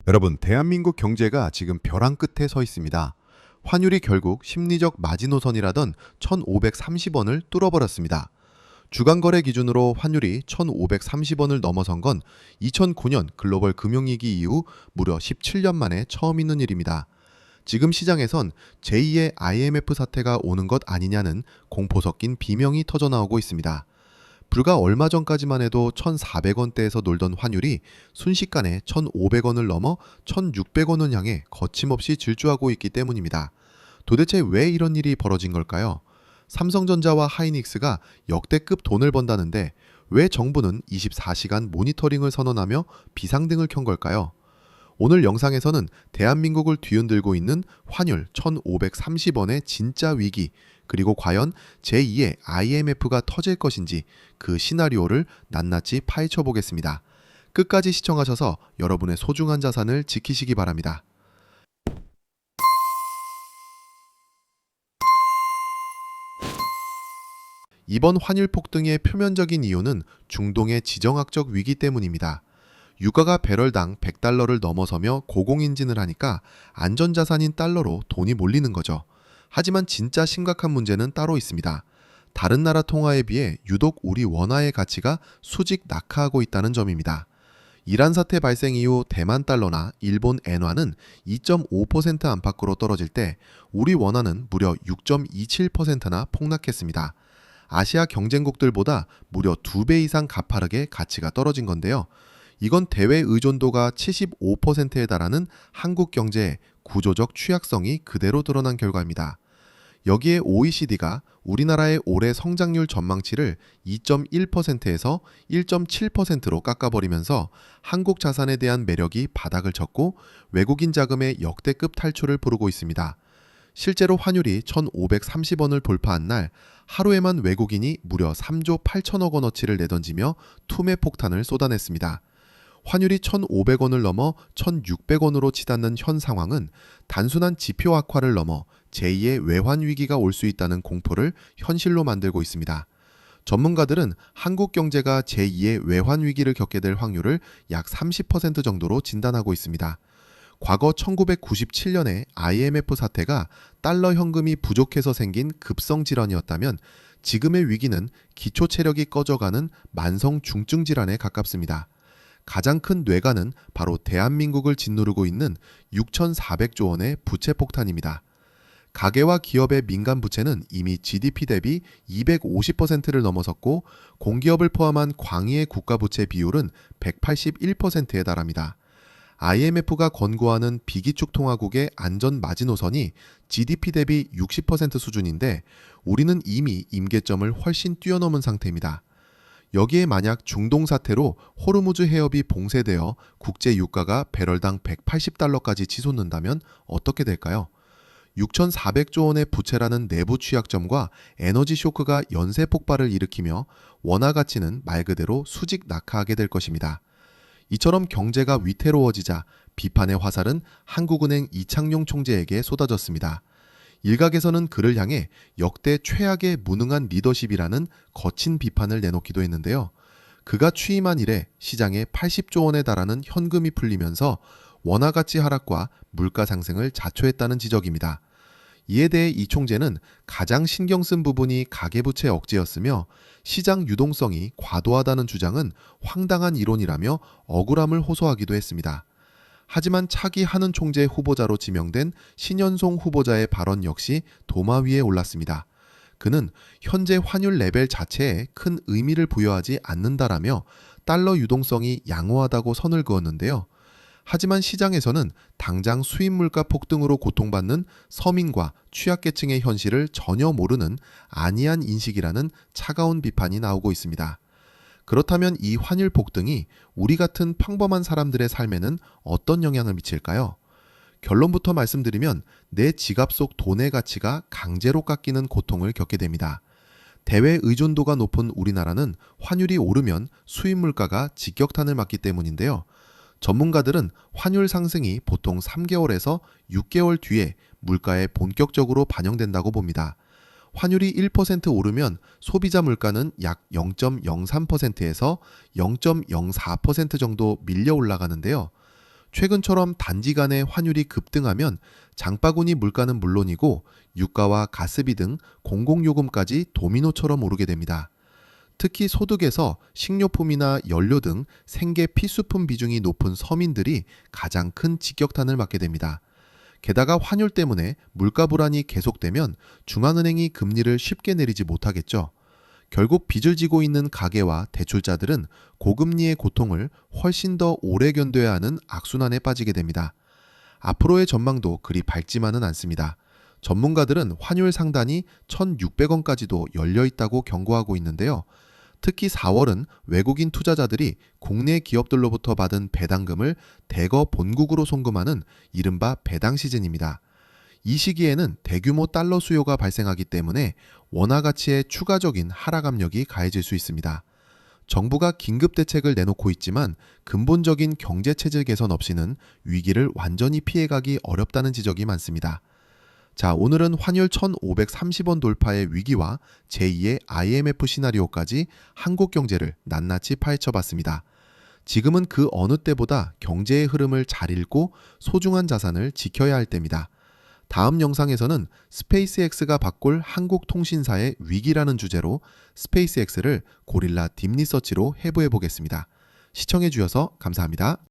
여러분, 대한민국 경제가 지금 벼랑 끝에 서 있습니다. 환율이 결국 심리적 마지노선이라던 1,530원을 뚫어버렸습니다. 주간 거래 기준으로 환율이 1,530원을 넘어선 건 2009년 글로벌 금융위기 이후 무려 17년 만에 처음 있는 일입니다. 지금 시장에선 제2의 IMF 사태가 오는 것 아니냐는 공포 섞인 비명이 터져나오고 있습니다. 불과 얼마 전까지만 해도 1,400원대에서 놀던 환율이 순식간에 1,500원을 넘어 1,600원을 향해 거침없이 질주하고 있기 때문입니다. 도대체 왜 이런 일이 벌어진 걸까요? 삼성전자와 하이닉스가 역대급 돈을 번다는데 왜 정부는 24시간 모니터링을 선언하며 비상등을 켠 걸까요? 오늘 영상에서는 대한민국을 뒤흔들고 있는 환율 1,530원의 진짜 위기, 그리고 과연 제2의 IMF가 터질 것인지 그 시나리오를 낱낱이 파헤쳐 보겠습니다. 끝까지 시청하셔서 여러분의 소중한 자산을 지키시기 바랍니다. 이번 환율 폭등의 표면적인 이유는 중동의 지정학적 위기 때문입니다. 유가가 배럴당 100달러를 넘어서며 고공행진을 하니까 안전자산인 달러로 돈이 몰리는 거죠. 하지만 진짜 심각한 문제는 따로 있습니다. 다른 나라 통화에 비해 유독 우리 원화의 가치가 수직 낙하하고 있다는 점입니다. 이란 사태 발생 이후 대만 달러나 일본 엔화는 2.5% 안팎으로 떨어질 때 우리 원화는 무려 6.27%나 폭락했습니다. 아시아 경쟁국들보다 무려 2배 이상 가파르게 가치가 떨어진 건데요. 이건 대외 의존도가 75%에 달하는 한국 경제의 구조적 취약성이 그대로 드러난 결과입니다. 여기에 OECD가 우리나라의 올해 성장률 전망치를 2.1%에서 1.7%로 깎아버리면서 한국 자산에 대한 매력이 바닥을 쳤고 외국인 자금의 역대급 탈출을 부르고 있습니다. 실제로 환율이 1,530원을 돌파한 날 하루에만 외국인이 무려 3조 8천억 원어치를 내던지며 투매 폭탄을 쏟아냈습니다. 환율이 1,500원을 넘어 1,600원으로 치닫는 현 상황은 단순한 지표 악화를 넘어 제2의 외환 위기가 올 수 있다는 공포를 현실로 만들고 있습니다. 전문가들은 한국 경제가 제2의 외환 위기를 겪게 될 확률을 약 30% 정도로 진단하고 있습니다. 과거 1997년의 IMF 사태가 달러 현금이 부족해서 생긴 급성 질환이었다면 지금의 위기는 기초 체력이 꺼져가는 만성 중증 질환에 가깝습니다. 가장 큰 뇌관은 바로 대한민국을 짓누르고 있는 6,400조 원의 부채 폭탄입니다. 가계와 기업의 민간 부채는 이미 GDP 대비 250%를 넘어섰고 공기업을 포함한 광의의 국가부채 비율은 181%에 달합니다. IMF가 권고하는 비기축 통화국의 안전 마지노선이 GDP 대비 60% 수준인데 우리는 이미 임계점을 훨씬 뛰어넘은 상태입니다. 여기에 만약 중동 사태로 호르무즈 해협이 봉쇄되어 국제 유가가 배럴당 180달러까지 치솟는다면 어떻게 될까요? 6,400조 원의 부채라는 내부 취약점과 에너지 쇼크가 연쇄 폭발을 일으키며 원화 가치는 말 그대로 수직 낙하하게 될 것입니다. 이처럼 경제가 위태로워지자 비판의 화살은 한국은행 이창용 총재에게 쏟아졌습니다. 일각에서는 그를 향해 역대 최악의 무능한 리더십이라는 거친 비판을 내놓기도 했는데요. 그가 취임한 이래 시장에 80조 원에 달하는 현금이 풀리면서 원화 가치 하락과 물가 상승을 자초했다는 지적입니다. 이에 대해 이 총재는 가장 신경 쓴 부분이 가계부채 억제였으며 시장 유동성이 과도하다는 주장은 황당한 이론이라며 억울함을 호소하기도 했습니다. 하지만 차기 한은 총재 후보자로 지명된 신현송 후보자의 발언 역시 도마 위에 올랐습니다. 그는 현재 환율 레벨 자체에 큰 의미를 부여하지 않는다라며 달러 유동성이 양호하다고 선을 그었는데요. 하지만 시장에서는 당장 수입 물가 폭등으로 고통받는 서민과 취약계층의 현실을 전혀 모르는 안이한 인식이라는 차가운 비판이 나오고 있습니다. 그렇다면 이 환율 폭등이 우리 같은 평범한 사람들의 삶에는 어떤 영향을 미칠까요? 결론부터 말씀드리면 내 지갑 속 돈의 가치가 강제로 깎이는 고통을 겪게 됩니다. 대외 의존도가 높은 우리나라는 환율이 오르면 수입 물가가 직격탄을 맞기 때문인데요. 전문가들은 환율 상승이 보통 3개월에서 6개월 뒤에 물가에 본격적으로 반영된다고 봅니다. 환율이 1% 오르면 소비자 물가는 약 0.03%에서 0.04% 정도 밀려 올라가는데요. 최근처럼 단기간에 환율이 급등하면 장바구니 물가는 물론이고 유가와 가스비 등 공공요금까지 도미노처럼 오르게 됩니다. 특히 소득에서 식료품이나 연료 등 생계 필수품 비중이 높은 서민들이 가장 큰 직격탄을 맞게 됩니다. 게다가 환율 때문에 물가 불안이 계속되면 중앙은행이 금리를 쉽게 내리지 못하겠죠. 결국 빚을 지고 있는 가계와 대출자들은 고금리의 고통을 훨씬 더 오래 견뎌야 하는 악순환에 빠지게 됩니다. 앞으로의 전망도 그리 밝지만은 않습니다. 전문가들은 환율 상단이 1,600원까지도 열려 있다고 경고하고 있는데요. 특히 4월은 외국인 투자자들이 국내 기업들로부터 받은 배당금을 대거 본국으로 송금하는 이른바 배당 시즌입니다. 이 시기에는 대규모 달러 수요가 발생하기 때문에 원화 가치의 추가적인 하락 압력이 가해질 수 있습니다. 정부가 긴급 대책을 내놓고 있지만 근본적인 경제 체질 개선 없이는 위기를 완전히 피해가기 어렵다는 지적이 많습니다. 자, 오늘은 환율 1,530원 돌파의 위기와 제2의 IMF 시나리오까지 한국 경제를 낱낱이 파헤쳐 봤습니다. 지금은 그 어느 때보다 경제의 흐름을 잘 읽고 소중한 자산을 지켜야 할 때입니다. 다음 영상에서는 스페이스X가 바꿀 한국 통신사의 위기라는 주제로 스페이스X를 고릴라 딥리서치로 해부해 보겠습니다. 시청해 주셔서 감사합니다.